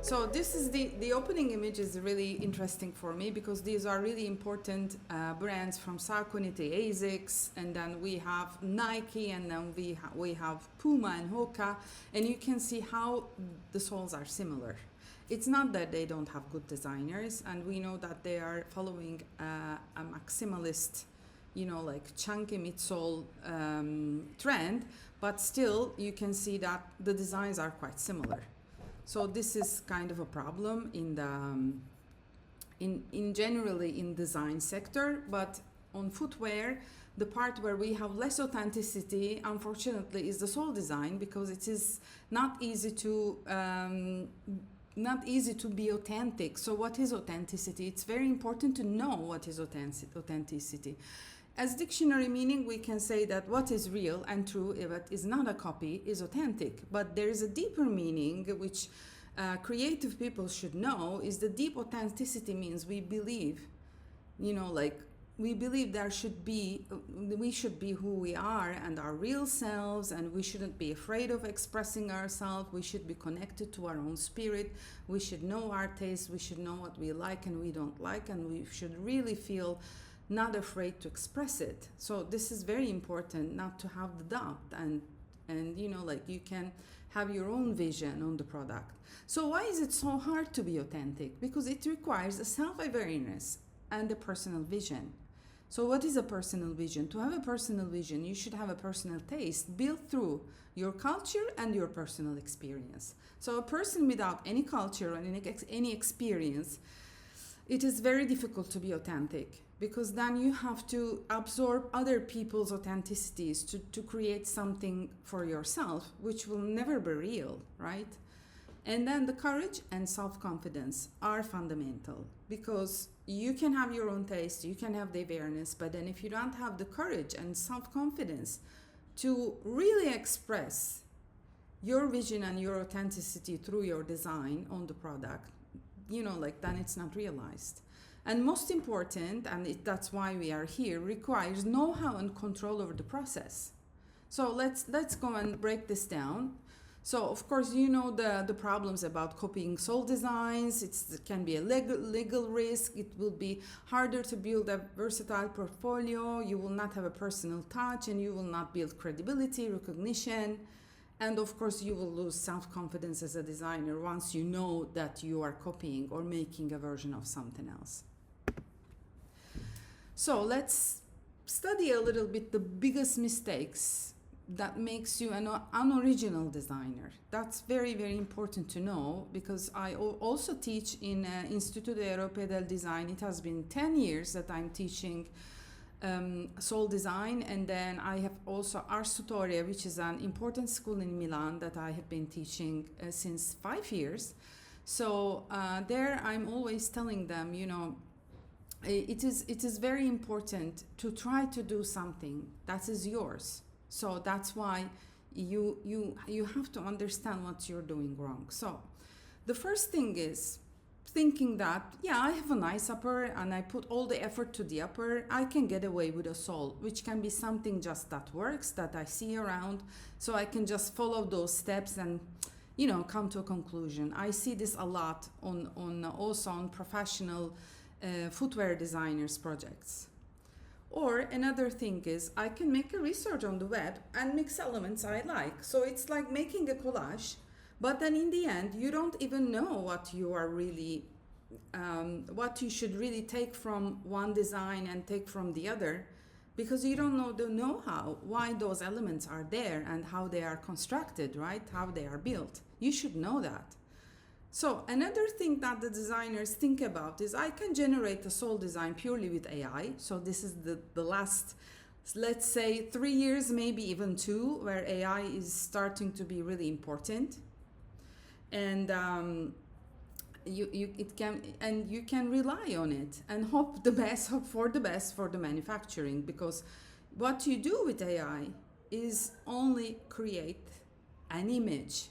So this is the opening image is really interesting for me because these are really important brands from Saucony to ASICS, and then we have Nike, and then we have Puma and Hoka, and you can see how the soles are similar. It's not that they don't have good designers, and we know that they are following a maximalist, like chunky midsole trend, but still you can see that the designs are quite similar. So this is kind of a problem in the in generally in design sector, but on footwear, the part where we have less authenticity, unfortunately, is the sole design, because it is not easy to be authentic. So what is authenticity? It's very important to know what is authenticity. As dictionary meaning, we can say that what is real and true, but is not a copy, is authentic. But there is a deeper meaning, which creative people should know, is the deep authenticity means we believe, we believe we should be who we are and our real selves, and we shouldn't be afraid of expressing ourselves. We should be connected to our own spirit. We should know our taste. We should know what we like and we don't like, and we should really feel not afraid to express it. So this is very important, not to have the doubt, and you can have your own vision on the product. So why is it so hard to be authentic? Because it requires a self-awareness and a personal vision. So what is a personal vision? To have a personal vision, you should have a personal taste built through your culture and your personal experience. So a person without any culture and any experience, it is very difficult to be authentic, because then you have to absorb other people's authenticities to create something for yourself, which will never be real, right? And then the courage and self-confidence are fundamental, because you can have your own taste, you can have the awareness, but then if you don't have the courage and self-confidence to really express your vision and your authenticity through your design on the product, then it's not realized. And most important, and that's why we are here, requires know-how and control over the process. So let's go and break this down. So of course, the problems about copying sole designs. It can be a legal risk. It will be harder to build a versatile portfolio. You will not have a personal touch, and you will not build credibility, recognition. And of course, you will lose self-confidence as a designer once you know that you are copying or making a version of something else. So let's study a little bit the biggest mistakes that makes you an unoriginal designer. That's very, very important to know, because I also teach in Instituto Europeo del Design. It has been 10 years that I'm teaching sole design, and then I have also Ars Tutoria, which is an important school in Milan that I have been teaching since 5 years. So there I'm always telling them, it is very important to try to do something that is yours. So that's why you have to understand what you're doing wrong. So the first thing is thinking that, I have a nice upper and I put all the effort to the upper, I can get away with a sole, which can be something just that works, that I see around, so I can just follow those steps and come to a conclusion. I see this a lot also on professional footwear designers projects. Or another thing is, I can make a research on the web and mix elements I like. So it's like making a collage, but then in the end, you don't even know what you are really, what you should really take from one design and take from the other, because you don't know the know-how, why those elements are there and how they are constructed, right? How they are built. You should know that. So another thing that the designers think about is, I can generate a sole design purely with AI. So this is the last, let's say 3 years, maybe even 2, where AI is starting to be really important. And you can rely on it and hope for the best for the manufacturing, because what you do with AI is only create an image.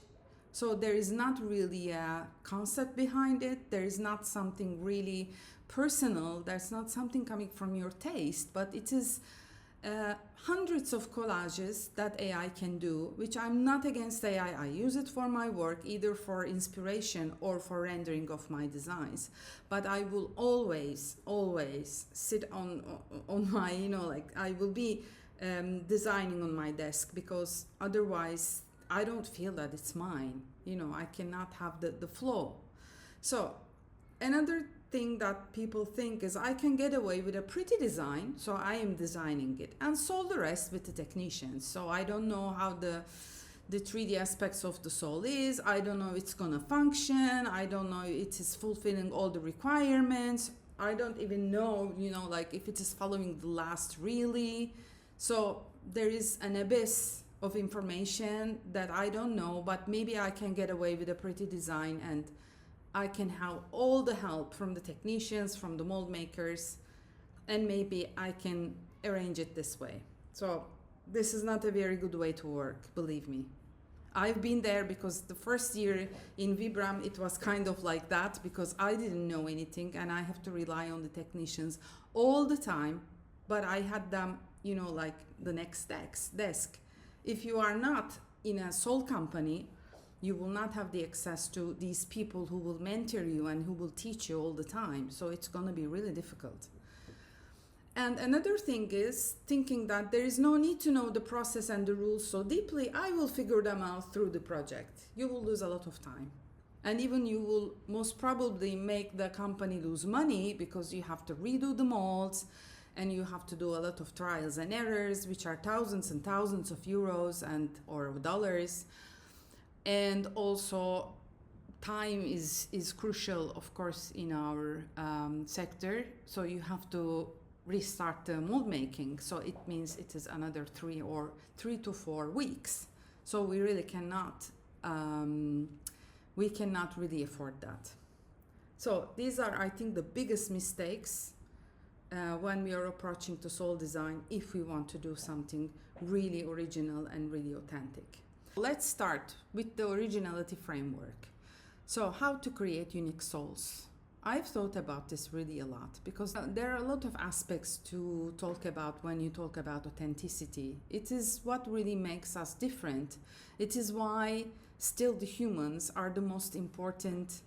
So there is not really a concept behind it. There is not something really personal. There's not something coming from your taste, but it is hundreds of collages that AI can do, which I'm not against AI. I use it for my work, either for inspiration or for rendering of my designs. But I will always sit on my, like I will be designing on my desk, because otherwise I don't feel that it's mine. I cannot have the flow. So another thing that people think is I can get away with a pretty design, so I am designing it and solve the rest with the technicians. So I don't know how the 3D aspects of the sole is. I don't know if it's gonna function. I don't know if it is fulfilling all the requirements. I don't even know, like if it is following the last really. So there is an abyss of information that I don't know, but maybe I can get away with a pretty design, and I can have all the help from the technicians, from the mold makers, and maybe I can arrange it this way. So this is not a very good way to work, believe me. I've been there, because the first year in Vibram it was kind of like that, because I didn't know anything and I have to rely on the technicians all the time, but I had them, like the next desk. If you are not in a sole company, you will not have the access to these people who will mentor you and who will teach you all the time. So it's going to be really difficult. And another thing is thinking that there is no need to know the process and the rules so deeply. I will figure them out through the project. You will lose a lot of time. And even you will most probably make the company lose money, because you have to redo the molds and you have to do a lot of trials and errors, which are thousands and thousands of euros or dollars. And also time is crucial, of course, in our sector. So you have to restart the mold making. So it means it is another 3 to 4 weeks. So we really cannot really afford that. So these are, I think, the biggest mistakes when we are approaching to sole design, if we want to do something really original and really authentic. Let's start with the originality framework. So how to create unique soles. I've thought about this really a lot, because there are a lot of aspects to talk about when you talk about authenticity. It is what really makes us different. It is why still the humans are the most important.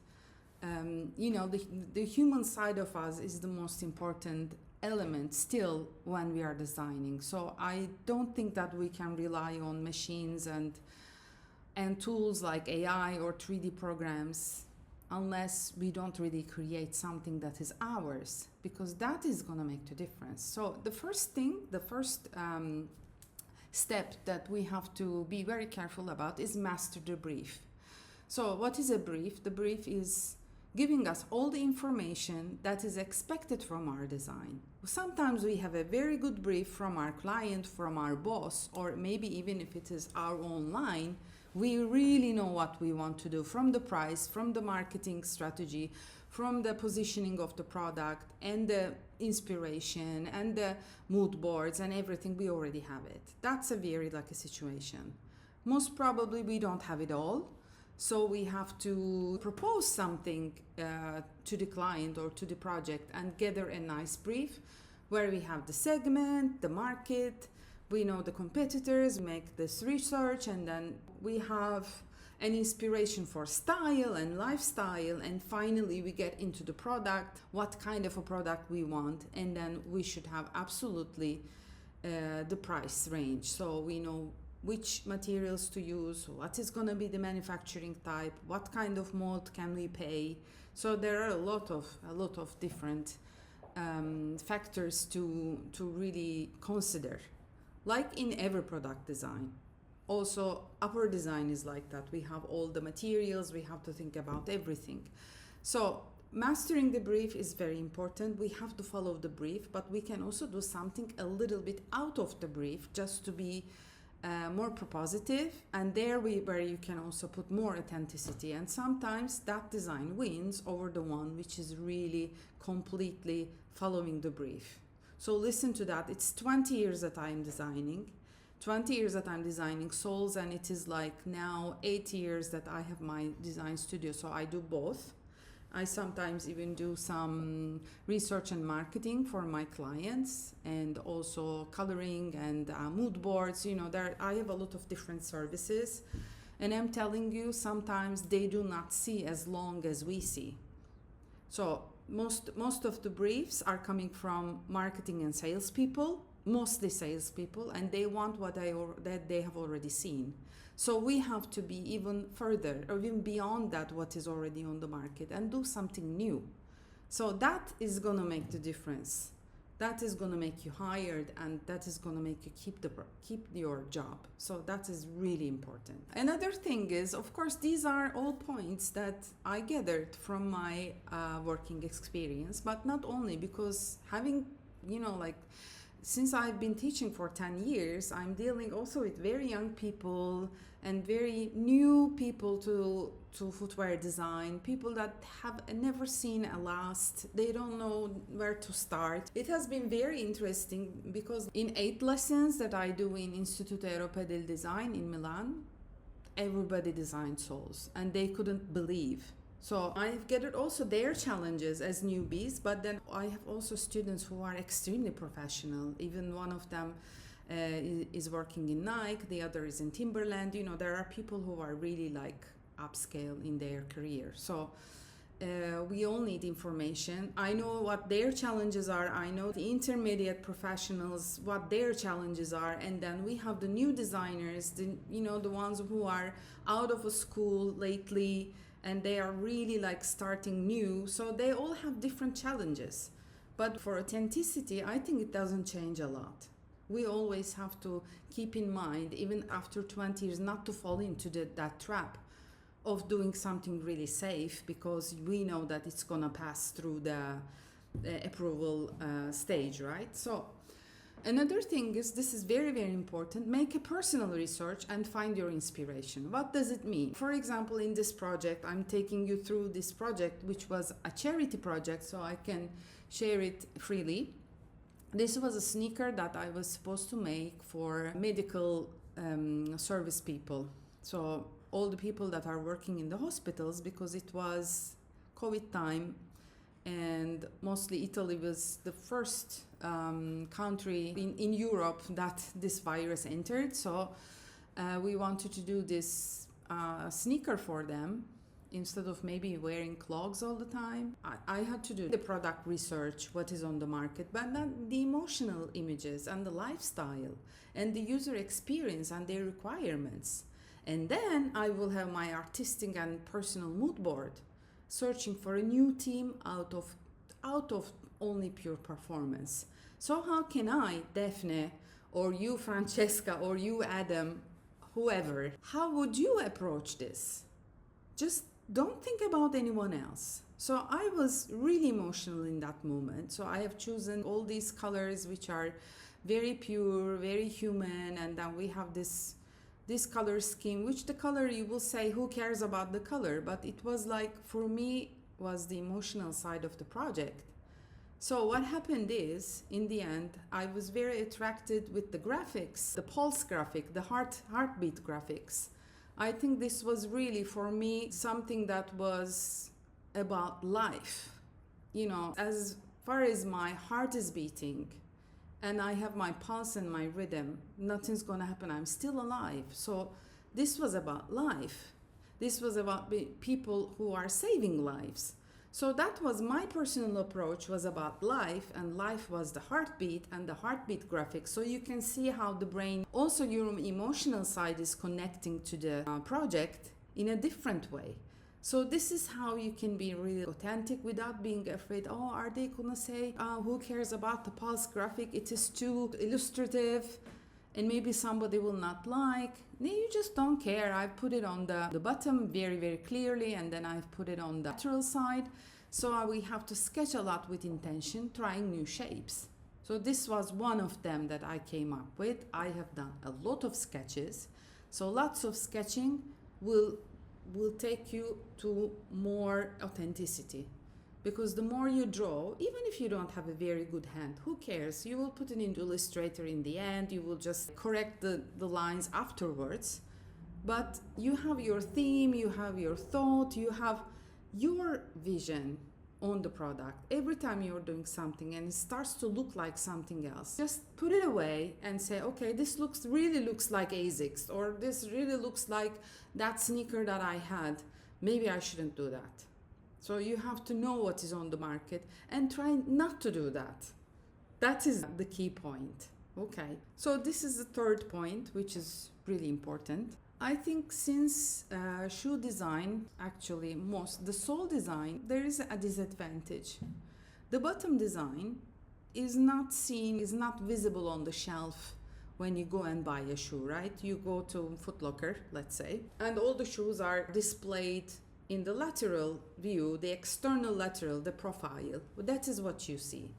The human side of us is the most important element still when we are designing. So I don't think that we can rely on machines and tools like AI or 3D programs unless we don't really create something that is ours, because that is going to make the difference. So the first step that we have to be very careful about is master the brief. So what is a brief? The brief is giving us all the information that is expected from our design. Sometimes we have a very good brief from our client, from our boss, or maybe even if it is our own line, we really know what we want to do, from the price, from the marketing strategy, from the positioning of the product and the inspiration and the mood boards and everything. We already have it. That's a very lucky situation. Most probably we don't have it all. So we have to propose something to the client or to the project and gather a nice brief where we have the segment, the market, we know the competitors, make this research, and then we have an inspiration for style and lifestyle, and finally we get into the product, what kind of a product we want, and then we should have absolutely the price range. So we know which materials to use, what is going to be the manufacturing type, what kind of mold can we pay. So there are a lot of different factors to really consider, like in every product design. Also upper design is like that. We have all the materials, we have to think about everything. So mastering the brief is very important. We have to follow the brief, but we can also do something a little bit out of the brief just to be more propositive, and where you can also put more authenticity, and sometimes that design wins over the one which is really completely following the brief. So listen to that. It's 20 years that I'm designing soles, and it is like now 8 years that I have my design studio, so I do both. I sometimes even do some research and marketing for my clients, and also coloring and mood boards. I have a lot of different services, and I'm telling you, sometimes they do not see as long as we see. So most of the briefs are coming from marketing and salespeople, mostly salespeople, and they want that they have already seen. So we have to be even further, or even beyond that, what is already on the market, and do something new. So that is going to make the difference. That is going to make you hired, and that is going to make you keep your job. So that is really important. Another thing is, of course, these are all points that I gathered from my working experience, but not only, because having, since I've been teaching for 10 years, I'm dealing also with very young people and very new people to footwear design, people that have never seen a last, they don't know where to start. It has been very interesting because in 8 lessons that I do in Istituto Europeo del Design in Milan, everybody designed soles and they couldn't believe. So I've gathered also their challenges as newbies, but then I have also students who are extremely professional. Even one of them is working in Nike, the other is in Timberland. There are people who are really like upscale in their career. So we all need information. I know what their challenges are. I know the intermediate professionals, what their challenges are. And then we have the new designers, the ones who are out of a school lately, and they are really like starting new. So they all have different challenges. But for authenticity, I think it doesn't change a lot. We always have to keep in mind, even after 20 years, not to fall into that trap of doing something really safe, because we know that it's gonna pass through the approval stage, right? So another thing is, this is very, very important, make a personal research and find your inspiration. What does it mean? For example, in this project, I'm taking you through this project, which was a charity project, so I can share it freely. This was a sneaker that I was supposed to make for medical service people. So all the people that are working in the hospitals, because it was COVID time, and mostly Italy was the first country in Europe that this virus entered. So we wanted to do this sneaker for them instead of maybe wearing clogs all the time. I had to do the product research, what is on the market, but not the emotional images and the lifestyle and the user experience and their requirements. And then I will have my artistic and personal mood board, searching for a new team out of only pure performance. So how can I, Daphne, or you, Francesca, or you, Adam, whoever, how would you approach this? Just don't think about anyone else. So I was really emotional in that moment. So I have chosen all these colors which are very pure, very human, and then we have this color scheme, which the color, you will say, who cares about the color? But it was like, for me, was the emotional side of the project. So what happened is, in the end, I was very attracted with the graphics, the pulse graphic, the heartbeat graphics. I think this was really, for me, something that was about life. As far as my heart is beating, and I have my pulse and my rhythm, nothing's gonna happen. I'm still alive. So this was about life. This was about people who are saving lives. So that was my personal approach, was about life, and life was the heartbeat and the heartbeat graphics. So you can see how the brain, also your emotional side, is connecting to the project in a different way. So this is how you can be really authentic without being afraid, are they gonna say, who cares about the pulse graphic? It is too illustrative and maybe somebody will not like. No, you just don't care. I put it on the bottom very, very clearly, and then I've put it on the lateral side. So we have to sketch a lot with intention, trying new shapes. So this was one of them that I came up with. I have done a lot of sketches. So lots of sketching will take you to more authenticity, because the more you draw, even if you don't have a very good hand, who cares? You will put it into Illustrator in the end, you will just correct the lines afterwards, but you have your theme, you have your thought, you have your vision on the product. Every time you're doing something and it starts to look like something else, just put it away and say, okay, this really looks like ASICS, or this really looks like that sneaker that I had. Maybe I shouldn't do that. So you have to know what is on the market and try not to do that. That is the key point. Okay, so this is the third point, which is really important. I think since shoe design, actually the sole design, there is a disadvantage. The bottom design is not seen, is not visible on the shelf when you go and buy a shoe, right? You go to Foot Locker, let's say, and all the shoes are displayed in the lateral view, the external lateral, the profile. That is what you see.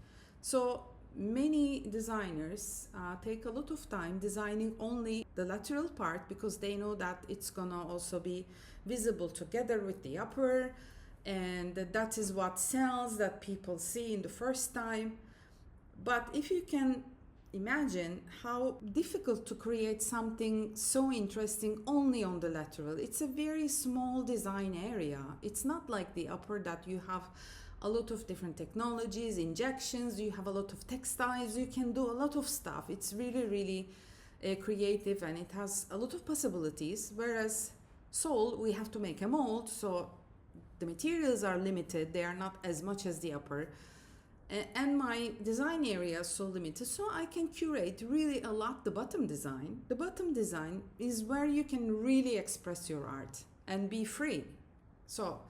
So many designers take a lot of time designing only the lateral part because they know that it's gonna also be visible together with the upper, and that is what sells, that people see in the first time. But if you can imagine how difficult to create something so interesting only on the lateral. It's a very small design area. It's not like the upper that you have a lot of different technologies, injections, you have a lot of textiles, you can do a lot of stuff. It's really, really creative, and it has a lot of possibilities. Whereas sole, we have to make a mold, so the materials are limited, they are not as much as the upper. And my design area is so limited, so I can curate really a lot the bottom design. The bottom design is where you can really express your art and be free. So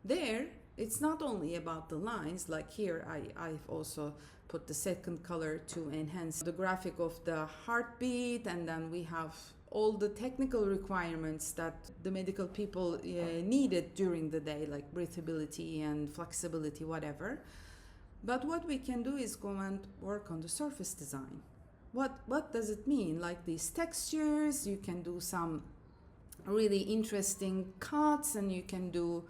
there, it's not only about the lines, like here I've also put the second color to enhance the graphic of the heartbeat, and then we have all the technical requirements that the medical people needed during the day, like breathability and flexibility, whatever. But what we can do is go and work on the surface design. What does it mean? Like these textures, you can do some really interesting cuts, and you can do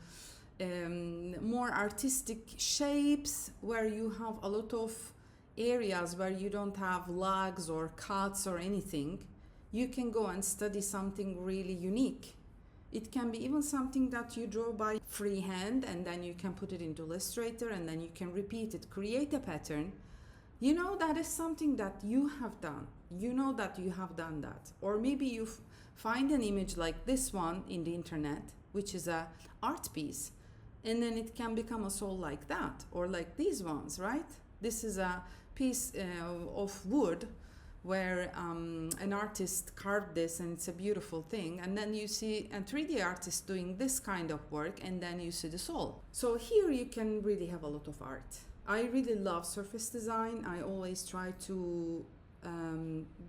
more artistic shapes where you have a lot of areas where you don't have lags or cuts or anything. You can go and study something really unique. It can be even something that you draw by freehand, and then you can put it into Illustrator, and then you can repeat it, create a pattern. You know, that is something that you have done. You know that you have done that. Or maybe you find an image like this one in the internet, which is a art piece, and then it can become a sole like that, or like these ones, right? This is a piece of wood where an artist carved this, and it's a beautiful thing. And then you see a 3D artist doing this kind of work, and then you see the sole. So here you can really have a lot of art. I really love surface design. I always try to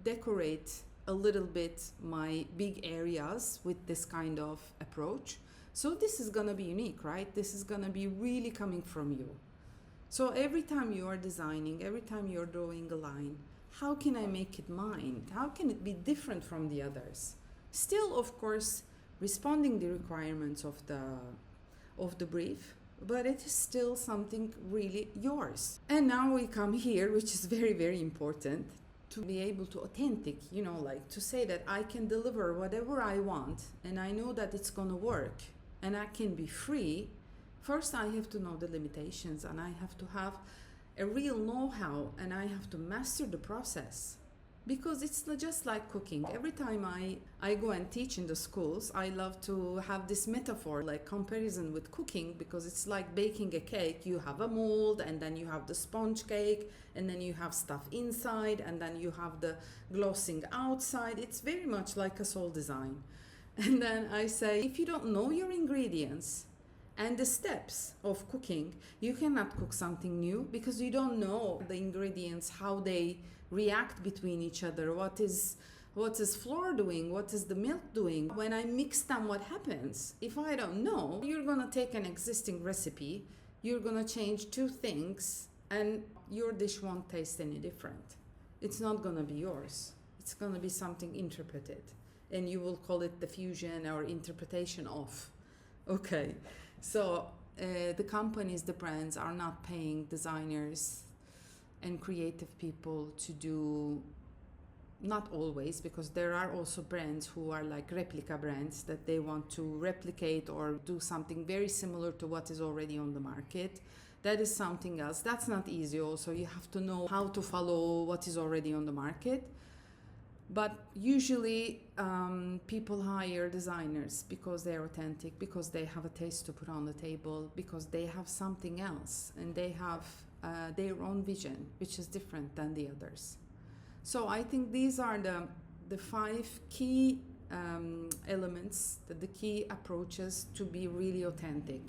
decorate a little bit my big areas with this kind of approach. So this is gonna be unique, right? This is gonna be really coming from you. So every time you are designing, every time you're drawing a line, how can I make it mine? How can it be different from the others? Still, of course, responding the requirements of the brief, but it is still something really yours. And now we come here, which is very, very important, to be able to authentic, you know, like to say that I can deliver whatever I want, and I know that it's gonna work, and I can be free. First, I have to know the limitations, and I have to have a real know-how, and I have to master the process, because it's just like cooking. Every time I go and teach in the schools, I love to have this metaphor, like comparison with cooking, because it's like baking a cake. You have a mold, and then you have the sponge cake, and then you have stuff inside, and then you have the glossing outside. It's very much like a sole design. And then I say, if you don't know your ingredients and the steps of cooking, you cannot cook something new, because you don't know the ingredients, how they react between each other, what is flour doing, what is the milk doing. When I mix them, what happens? If I don't know, you're gonna take an existing recipe, you're gonna change two things, and your dish won't taste any different. It's not gonna be yours. It's gonna be something interpreted, and you will call it the fusion or interpretation of. Okay. So the companies, the brands are not paying designers and creative people to do not always, because there are also brands who are like replica brands that they want to replicate or do something very similar to what is already on the market. That is something else. That's not easy also. You have to know how to follow what is already on the market. But usually people hire designers because they're authentic, because they have a taste to put on the table, because they have something else and they have their own vision, which is different than the others. So I think these are the five key elements, the key approaches to be really authentic.